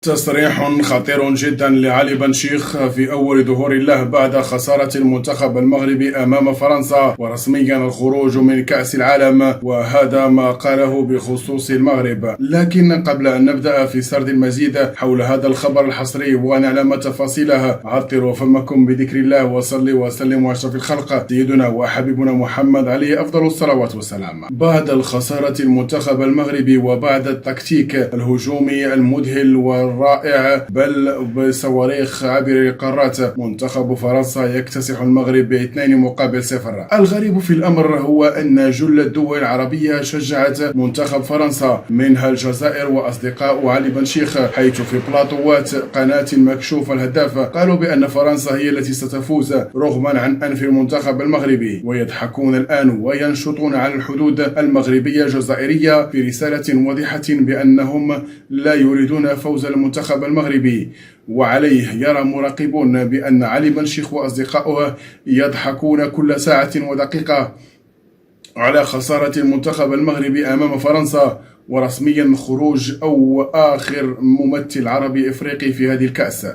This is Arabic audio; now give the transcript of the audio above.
تصريح خطير جدا لعلي بن شيخ في أول ظهور له بعد خسارة المنتخب المغربي أمام فرنسا ورسميا الخروج من كأس العالم، وهذا ما قاله بخصوص المغرب. لكن قبل أن نبدأ في سرد المزيد حول هذا الخبر الحصري ونعلم تفاصيلها، عطروا فمكم بذكر الله وصلي وسلم وأشرف الخلق سيدنا وحبيبنا محمد عليه أفضل الصلوات والسلام. بعد الخسارة المنتخب المغربي وبعد التكتيك الهجومي المذهل والرائع بل بصواريخ عبر القارات، منتخب فرنسا يكتسح المغرب ب2-0. الغريب في الأمر هو أن جل الدول العربية شجعت منتخب فرنسا، منها الجزائر وأصدقاء علي بن شيخ، حيث في بلاطوات قناة مكشوف الهداف قالوا بأن فرنسا هي التي ستفوز رغما عن أنف المنتخب المغربي، ويضحكون الآن وينشطون على الحدود المغربية الجزائرية في رسالة واضحة بأنهم لا يريدون فوز المنتخب المغربي. وعليه يرى مراقبون بأن علي بن شيخ وأصدقائه يضحكون كل ساعة ودقيقة على خسارة المنتخب المغربي أمام فرنسا، ورسميا خروج أو آخر ممثل عربي إفريقي في هذه الكأس.